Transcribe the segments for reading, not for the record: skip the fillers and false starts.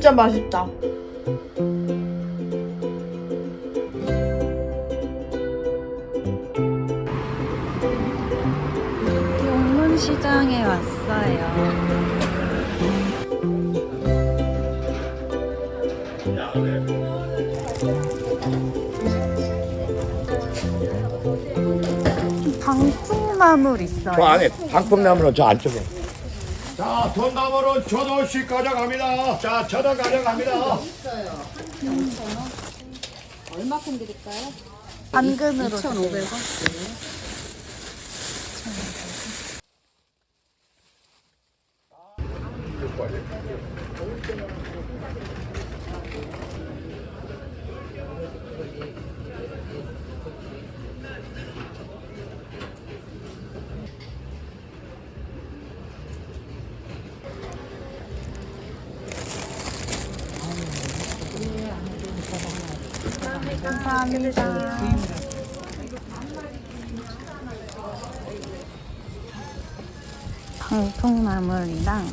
진짜 맛있다. 용문시장에 왔어요. 방풍나물 있어요. 저 안에 방풍나무는 저 안쪽에. 자, 돈나무는 저도씩 가져갑니다. 자, 저도 가져갑니다. 얼마큼 드릴까요? 당근으로 2,500원? 감사합니다. 방풍나물이랑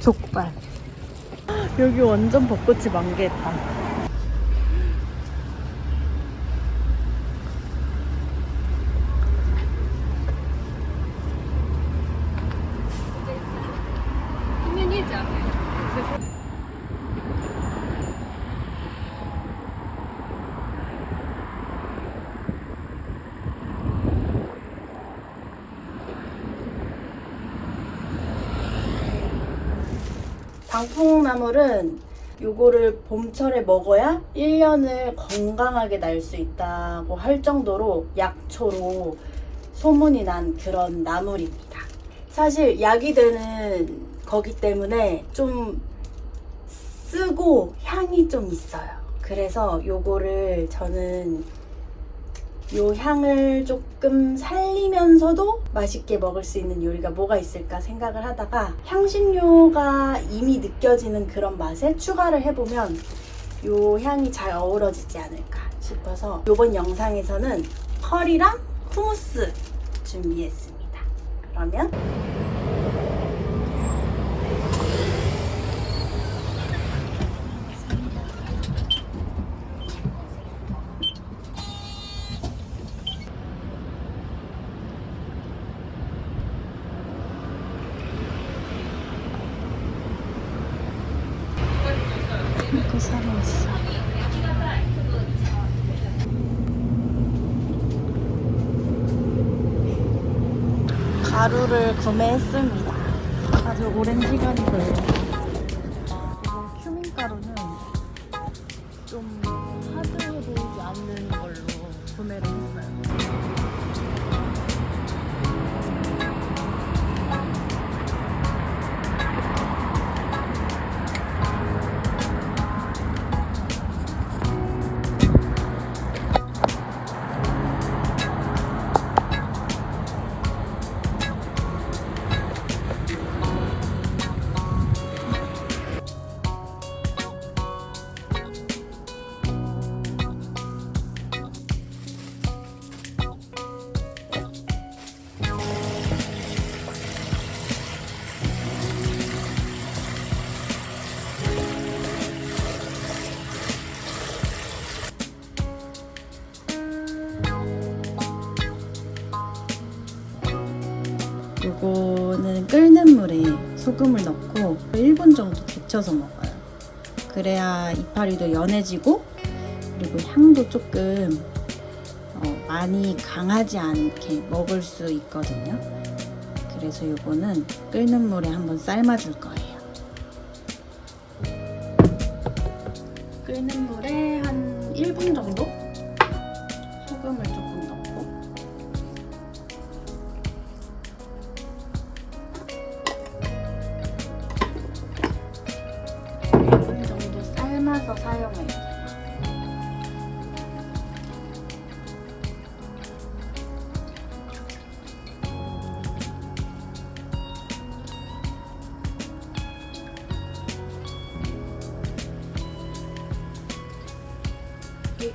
족발. 여기 완전 벚꽃이 만개했다. 방풍나물은 요거를 봄철에 먹어야 1년을 건강하게 날 수 있다고 할 정도로 약초로 소문이 난 그런 나물입니다. 사실 약이 되는 거기 때문에 좀 쓰고 향이 좀 있어요. 그래서 요거를 저는 요 향을 조금 살리면서도 맛있게 먹을 수 있는 요리가 뭐가 있을까 생각을 하다가 향신료가 이미 느껴지는 그런 맛에 추가를 해보면 요 향이 잘 어우러지지 않을까 싶어서 이번 영상에서는 커리랑 후무스 준비했습니다. 그러면 이거 사러 왔어. 가루를 구매했습니다. 아주 오랜 시간이 걸려요. 이거 큐민 가루는 좀 하드해 보이지 않는 걸로 구매를 했어요. 요거는 끓는 물에 소금을 넣고 1분 정도 데쳐서 먹어요. 그래야 이파리도 연해지고 그리고 향도 조금 많이 강하지 않게 먹을 수 있거든요. 그래서 요거는 끓는 물에 한번 삶아줄 거예요. 끓는 물에 한 1분 정도 소금을 조금 넣고 삶아서 사용해요.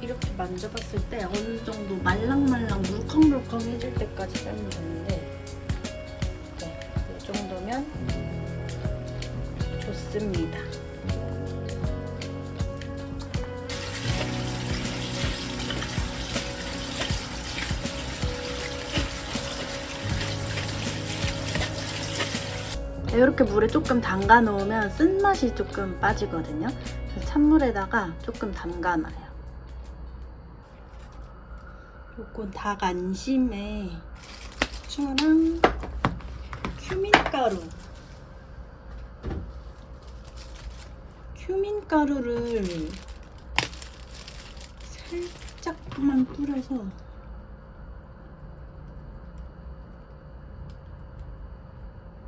이렇게 만져봤을 때 어느 정도 말랑말랑 물컹물컹해질 때까지 삶으면 되는데 네, 이 정도면 좋습니다. 붓습니다. 이렇게 물에 조금 담가 놓으면 쓴맛이 조금 빠지거든요. 그래서 찬물에다가 조금 담가 놔요. 요건 닭 안심에 후추랑 큐민가루를 살짝만 뿌려서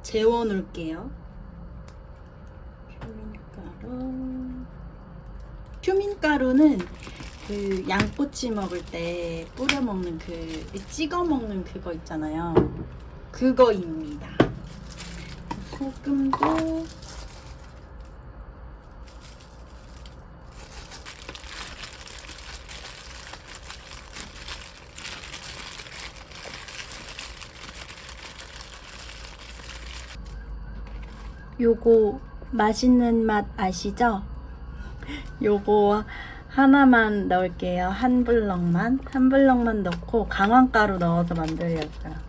재워 놓을게요. 큐민가루는 그 양꼬치 먹을 때 뿌려 먹는 그 찍어 먹는 그거 있잖아요. 그거입니다. 소금도 요거 맛있는 맛 아시죠? 요거 하나만 넣을게요. 한 블럭만 넣고 강황가루 넣어서 만들려고요.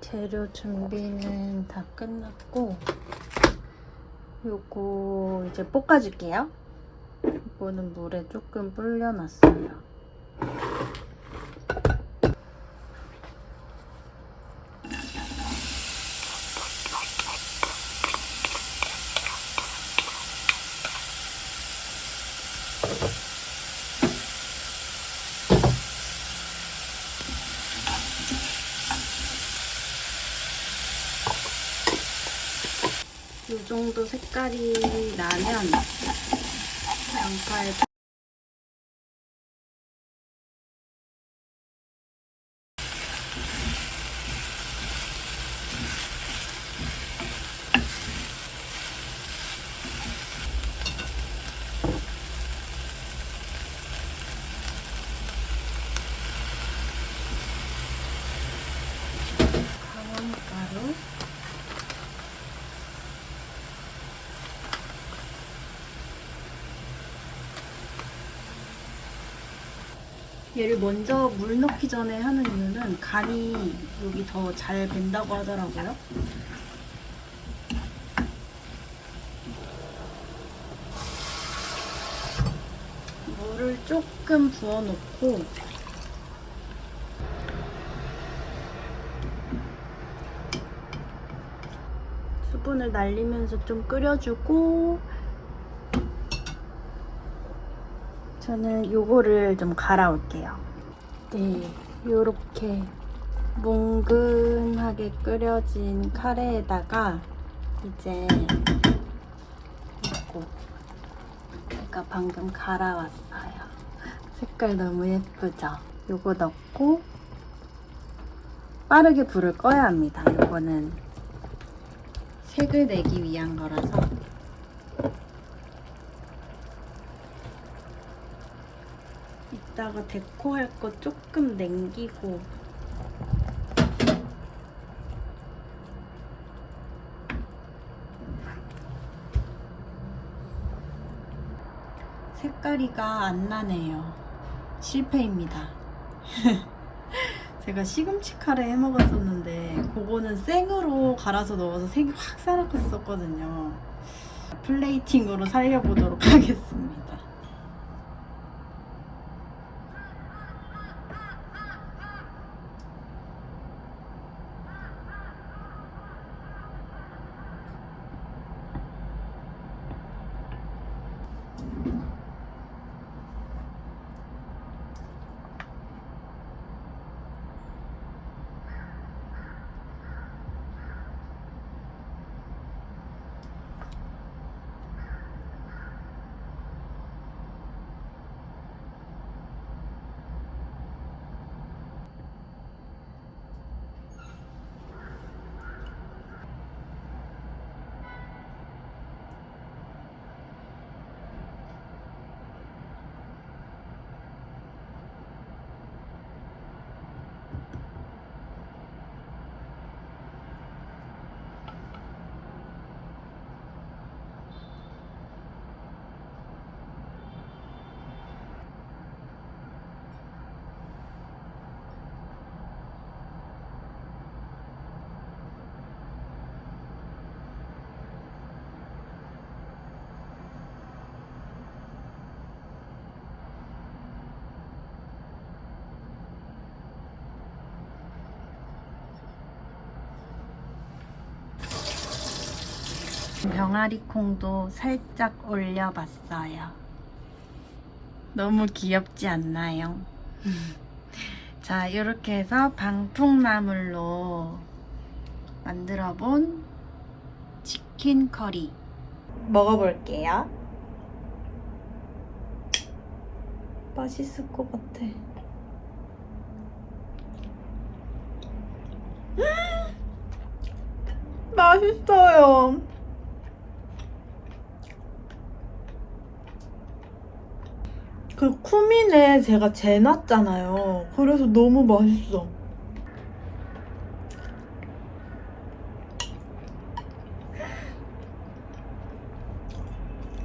재료 준비는 다 끝났고 요거 이제 볶아줄게요. 이거는 물에 조금 불려놨어요. 이 정도 색깔이 나면 양파에 강황가루, 얘를 먼저 물 넣기 전에 하는 이유는 간이 여기 더 잘 밴다고 하더라고요. 물을 조금 부어놓고 수분을 날리면서 좀 끓여주고 저는 요거를 좀 갈아올게요. 네, 요렇게 뭉근하게 끓여진 카레에다가 이제 요거 제가 방금 갈아왔어요. 색깔 너무 예쁘죠? 요거 넣고 빠르게 불을 꺼야 합니다. 요거는 색을 내기 위한 거라서 이따가 데코할 거 조금 남기고 색깔이가 안 나네요. 실패입니다. 제가 시금치 카레 해 먹었었는데 그거는 생으로 갈아서 넣어서 색이 확 살았었거든요. 플레이팅으로 살려보도록 하겠습니다. 병아리 콩도 살짝 올려봤어요. 너무 귀엽지 않나요? 자, 이렇게 해서 방풍나물로 만들어본 치킨 커리 먹어볼게요. 맛있을 것 같아. 맛있어요. 그 쿠민에 제가 재놨잖아요. 그래서 너무 맛있어.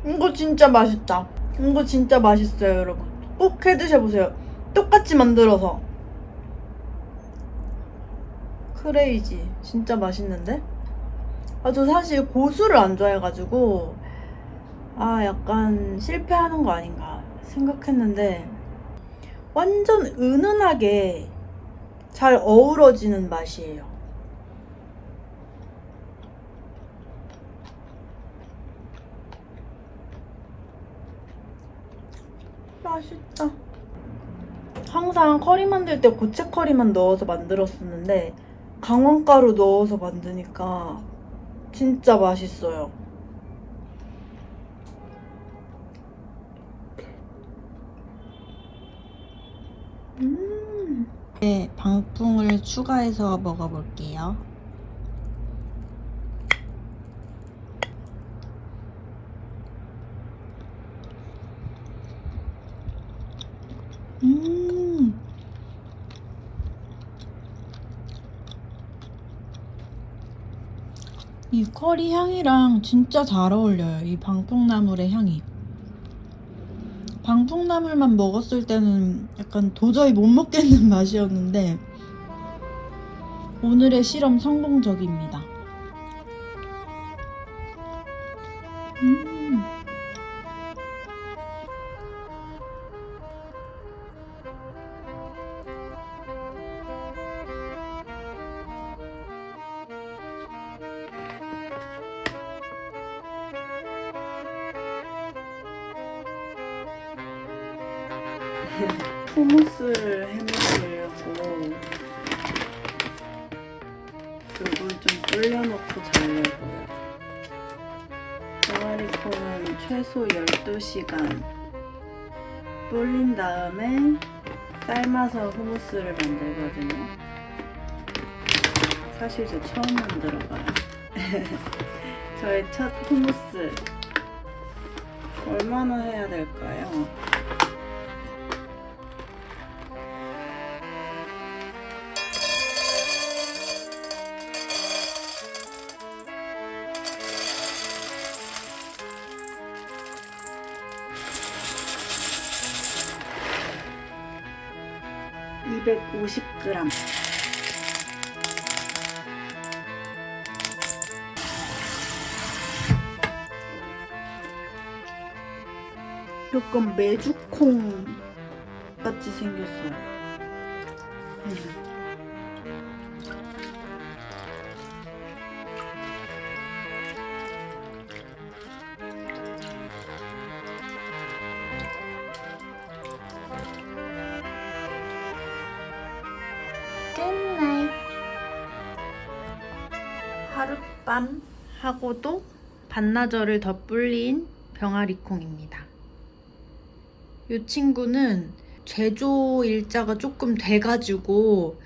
이거 진짜 맛있다. 이거 진짜 맛있어요, 여러분. 꼭 해드셔보세요. 똑같이 만들어서. 크레이지. 진짜 맛있는데? 아, 저 사실 고수를 안 좋아해가지고 약간 실패하는 거 아닌가 생각했는데 완전 은은하게 잘 어우러지는 맛이에요. 맛있다. 항상 커리 만들 때 고체 커리만 넣어서 만들었었는데 강황가루 넣어서 만드니까 진짜 맛있어요. 네, 방풍을 추가해서 먹어볼게요. 이 커리 향이랑 진짜 잘 어울려요. 이 방풍나물의 향이. 방풍나물만 먹었을 때는 약간 도저히 못 먹겠는 맛이었는데 오늘의 실험 성공적입니다. 후무스를 해먹으려고 요걸 좀 불려놓고 자려고요. 병아리콩은 최소 12시간 불린 다음에 삶아서 후무스를 만들거든요. 사실 저 처음 만들어봐요. 저의 첫 후무스 얼마나 해야 될까요? 250g. 약간 메주콩 같이 생겼어요. 끝날 하룻밤 하고도 반나절을 더 불린 병아리콩입니다. 이 친구는 제조 일자가 조금 돼가지고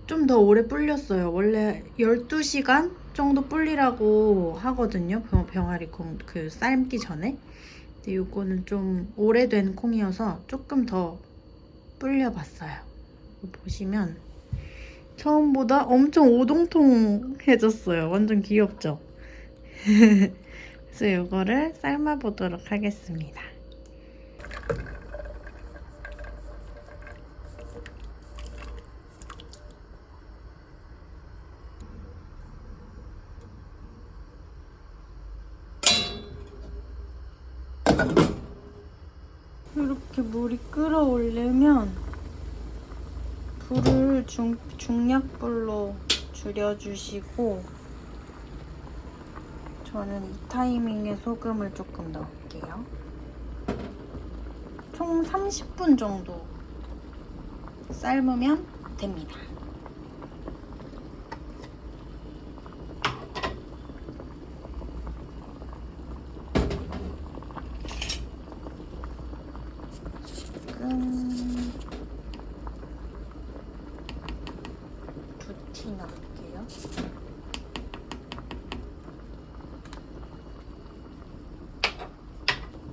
좀 더 오래 불렸어요. 원래 12시간 정도 불리라고 하거든요. 병아리콩 그 삶기 전에. 근데 이거는 좀 오래된 콩이어서 조금 더 불려봤어요. 보시면 처음보다 엄청 오동통해졌어요. 완전 귀엽죠? 그래서 이거를 삶아보도록 하겠습니다. 이렇게 물이 끓어오르면 불을 중약불로 줄여주시고, 저는 이 타이밍에 소금을 조금 넣을게요. 총 30분 정도 삶으면 됩니다. 두 티 넣을게요.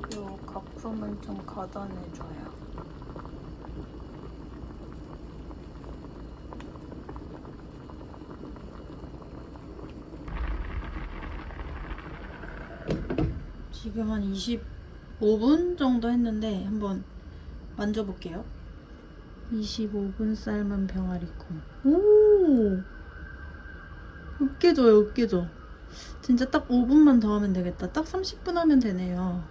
이 거품은 좀 걷어내줘요. 지금 한 25분 정도 했는데 한번 만져볼게요. 25분 삶은 병아리콩. 오! 으깨져요, 으깨져. 진짜 딱 5분만 더 하면 되겠다. 딱 30분 하면 되네요.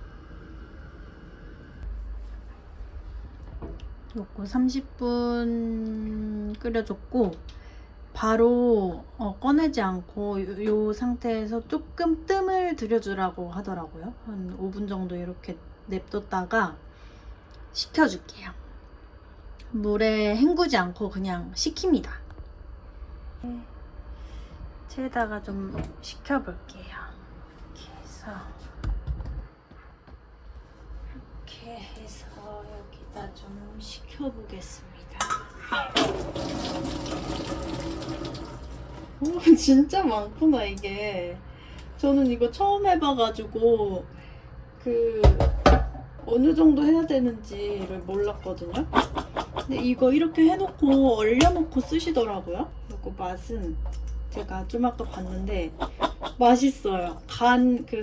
요거 30분 끓여줬고, 바로 꺼내지 않고 요 상태에서 조금 뜸을 들여주라고 하더라고요. 한 5분 정도 이렇게 냅뒀다가 식혀줄게요. 물에 헹구지 않고 그냥 식힙니다. 채에다가 좀 식혀볼게요. 이렇게 해서 여기다 좀 식혀보겠습니다. 오, 진짜 많구나 이게. 저는 이거 처음 해봐가지고 어느 정도 해야 되는지를 몰랐거든요. 근데 이거 이렇게 해놓고 얼려놓고 쓰시더라고요. 이거 맛은 제가 좀 아까 봤는데 맛있어요.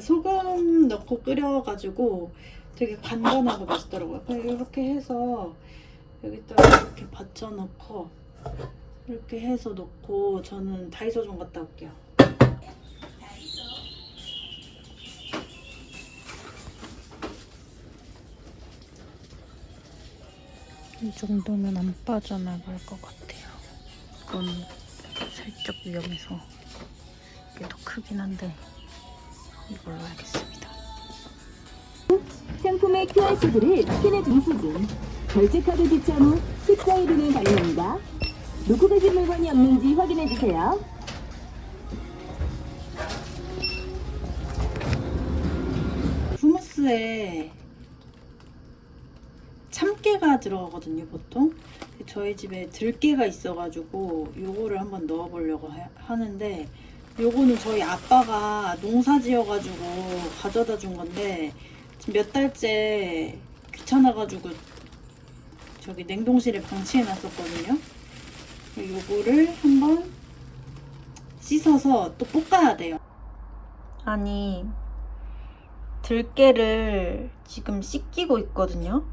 소금 넣고 끓여가지고 되게 간단하고 맛있더라고요. 그냥 이렇게 해서 여기다가 이렇게 받쳐놓고 이렇게 해서 놓고, 저는 다이소 좀 갔다 올게요. 이 정도면 안 빠져나갈 것 같아요. 이건 살짝 위험해서 이게 더 크긴 한데 이걸로 하겠습니다. 상품의 QR코드를 스캔해 주시지. 결제카드 지참 후 14일 이내 가능합니다. 놓고 가신 물건이 없는지 확인해 주세요. 후무스에 참깨가 들어가거든요, 보통. 저희 집에 들깨가 있어가지고 요거를 한번 넣어보려고 하는데, 요거는 저희 아빠가 농사 지어가지고 가져다 준 건데 지금 몇 달째 귀찮아가지고 저기 냉동실에 방치해 놨었거든요. 요거를 한번 씻어서 또 볶아야 돼요. 아니, 들깨를 지금 씻기고 있거든요.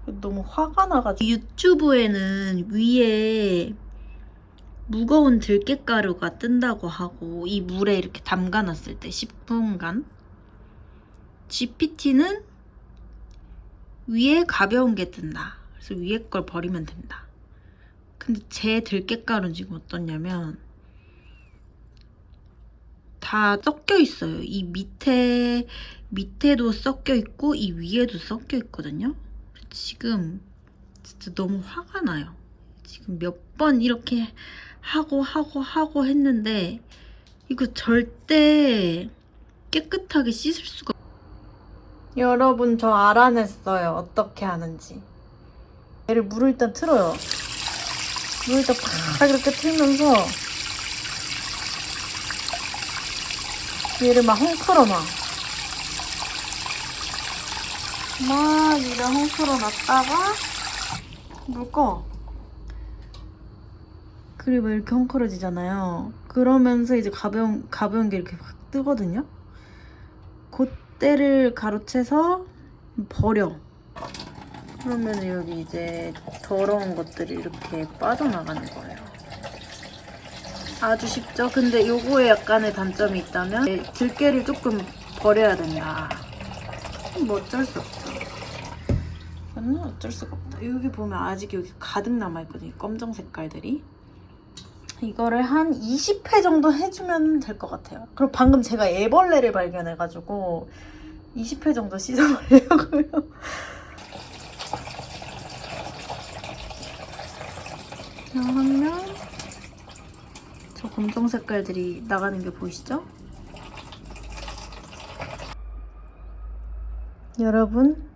너무 화가 나가지고. 유튜브에는 위에 무거운 들깨가루가 뜬다고 하고 이 물에 이렇게 담가놨을 때 10분간, GPT는 위에 가벼운 게 뜬다. 그래서 위에 걸 버리면 된다. 근데 제 들깨가루는 지금 어떠냐면 다 섞여 있어요. 이 밑에도 섞여 있고 이 위에도 섞여 있거든요. 지금 진짜 너무 화가 나요. 지금 몇 번 이렇게 하고 했는데 이거 절대 깨끗하게 씻을 수가. 여러분, 저 알아냈어요. 어떻게 하는지. 얘를 물을 일단 틀어요. 물을 일단 팍 이렇게 틀면서 얘를 막 헝클어 놔. 막 이래 헝클어 놨다가 물 꺼. 그리고 이렇게 헝클어지잖아요. 그러면서 이제 가벼운 게 이렇게 확 뜨거든요. 그때를 가로채서 버려. 그러면 여기 이제 더러운 것들이 이렇게 빠져나가는 거예요. 아주 쉽죠? 근데 요거에 약간의 단점이 있다면 들깨를 조금 버려야 된다. 뭐 어쩔 수 없죠. 이거는 어쩔 수가 없다. 여기 보면 아직 여기 가득 남아있거든요. 검정 색깔들이. 이거를 한 20회 정도 해주면 될 것 같아요. 그리고 방금 제가 애벌레를 발견해가지고 20회 정도 씻어보려고요. 하면 저 검정 색깔들이 나가는 게 보이시죠? 여러분,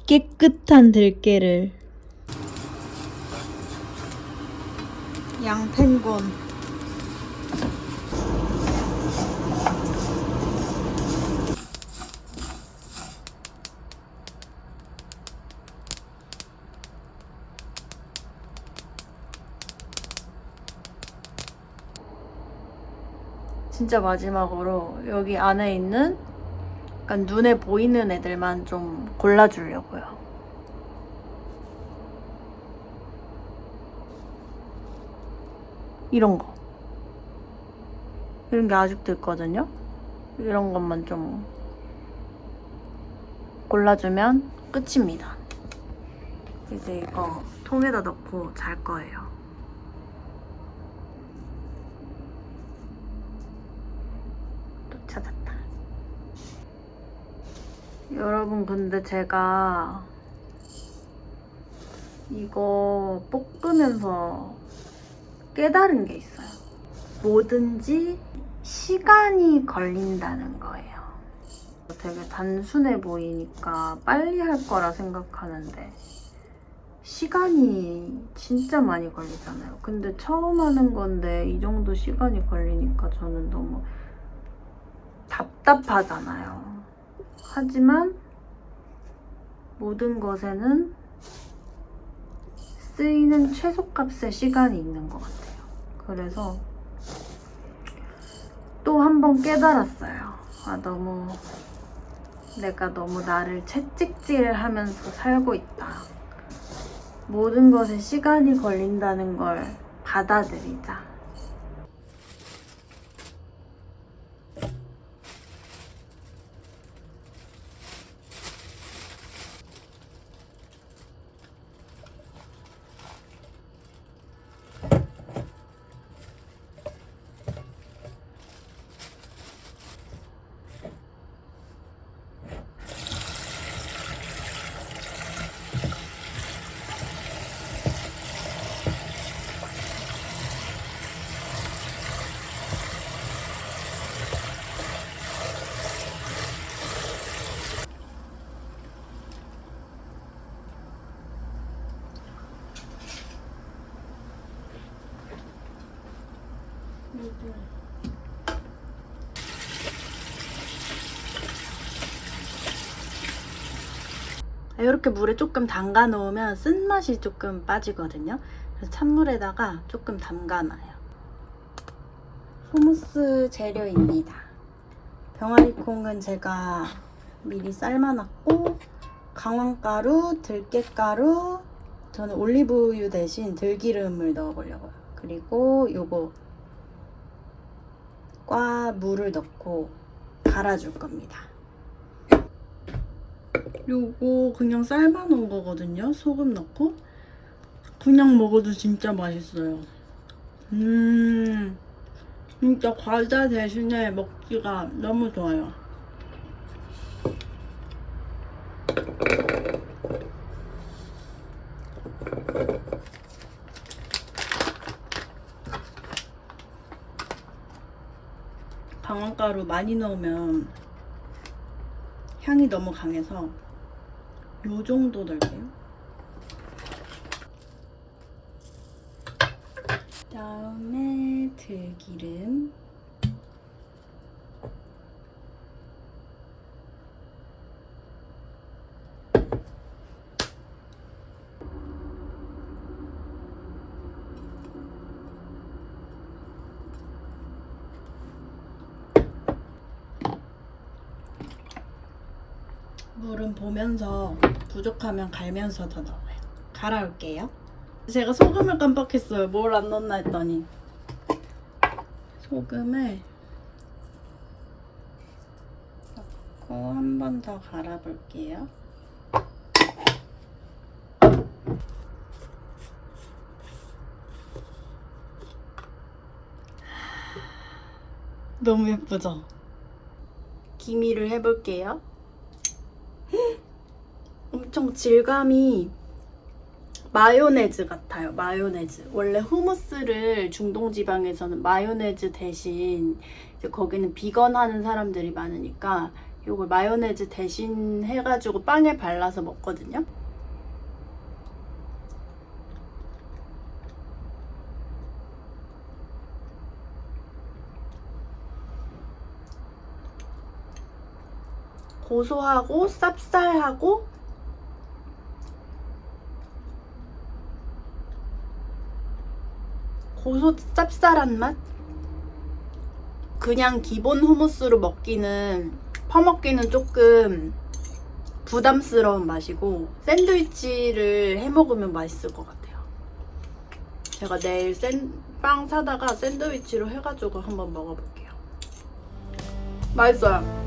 깨끗한 들깨를 양펜곤 진짜 마지막으로 여기 안에 있는 약간 눈에 보이는 애들만 좀 골라주려고요. 이런 거. 이런 게 아직도 있거든요. 이런 것만 좀 골라주면 끝입니다. 이제 이거 통에다 넣고 잘 거예요. 또 찾았다. 여러분, 근데 제가 이거 볶으면서 깨달은 게 있어요. 뭐든지 시간이 걸린다는 거예요. 되게 단순해 보이니까 빨리 할 거라 생각하는데 시간이 진짜 많이 걸리잖아요. 근데 처음 하는 건데 이 정도 시간이 걸리니까 저는 너무 답답하잖아요. 하지만 모든 것에는 쓰이는 최소값의 시간이 있는 것 같아요. 그래서 또 한 번 깨달았어요. 내가 너무 나를 채찍질하면서 살고 있다. 모든 것에 시간이 걸린다는 걸 받아들이자. 이렇게 물에 조금 담가 놓으면 쓴맛이 조금 빠지거든요. 그래서 찬물에다가 조금 담가 놔요. 후무스 재료입니다. 병아리콩은 제가 미리 삶아놨고 강황가루, 들깨가루, 저는 올리브유 대신 들기름을 넣어보려고요. 그리고 요거 과 물을 넣고 갈아줄 겁니다. 요거 그냥 삶아놓은 거거든요. 소금 넣고 그냥 먹어도 진짜 맛있어요. 진짜 과자 대신에 먹기가 너무 좋아요. 강황가루 많이 넣으면 향이 너무 강해서 요 정도 넣을게요. 그다음에 들기름, 물은 보면서 부족하면 갈면서 더 넣어요. 갈아올게요. 제가 소금을 깜빡했어요. 뭘 안 넣나 했더니 소금을 넣고 한 번 더 갈아볼게요. 너무 예쁘죠? 기미를 해볼게요. 엄청 질감이 마요네즈 같아요. 마요네즈. 원래 후무스를 중동 지방에서는 마요네즈 대신 이제 거기는 비건 하는 사람들이 많으니까 이걸 마요네즈 대신 해가지고 빵에 발라서 먹거든요. 고소하고 쌉쌀하고 고소 쌉쌀한 맛? 그냥 기본 후무스로 먹기는 퍼먹기는 조금 부담스러운 맛이고 샌드위치를 해먹으면 맛있을 것 같아요. 제가 내일 빵 사다가 샌드위치로 해가지고 한번 먹어볼게요. 맛있어요.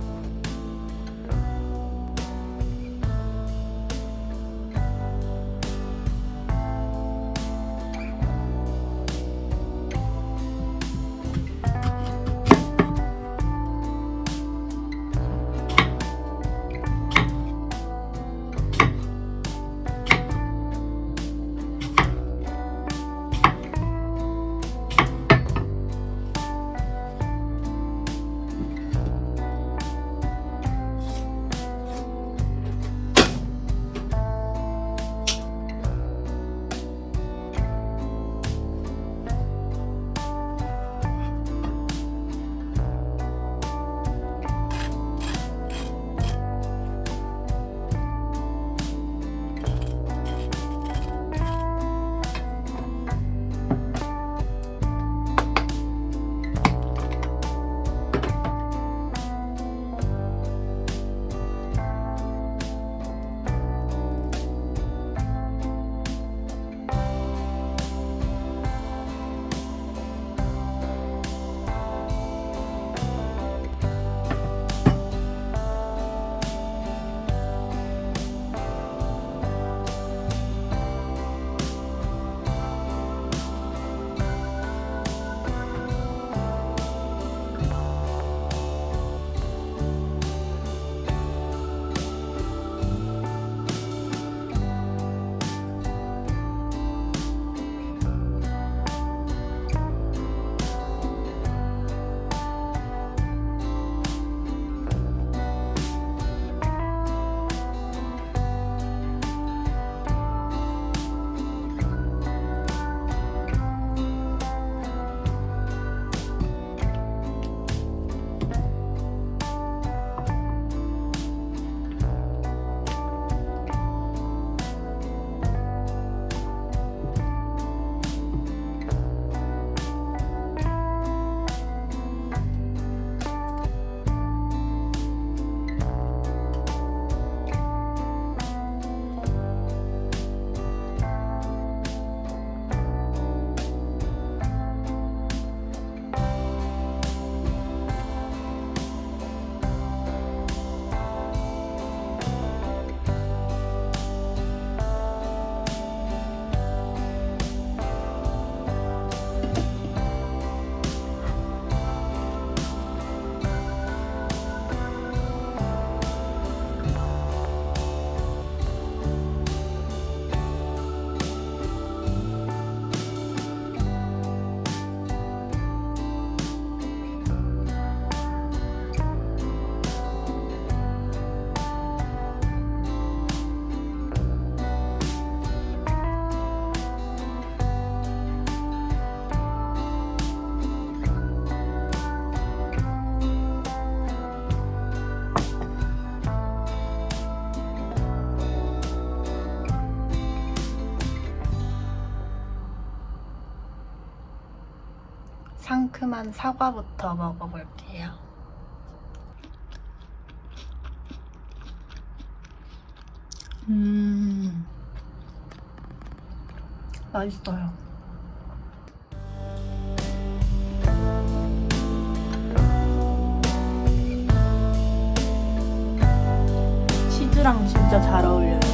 상큼한 사과부터 먹어볼게요. 맛있어요. 치즈랑 진짜 잘 어울려요.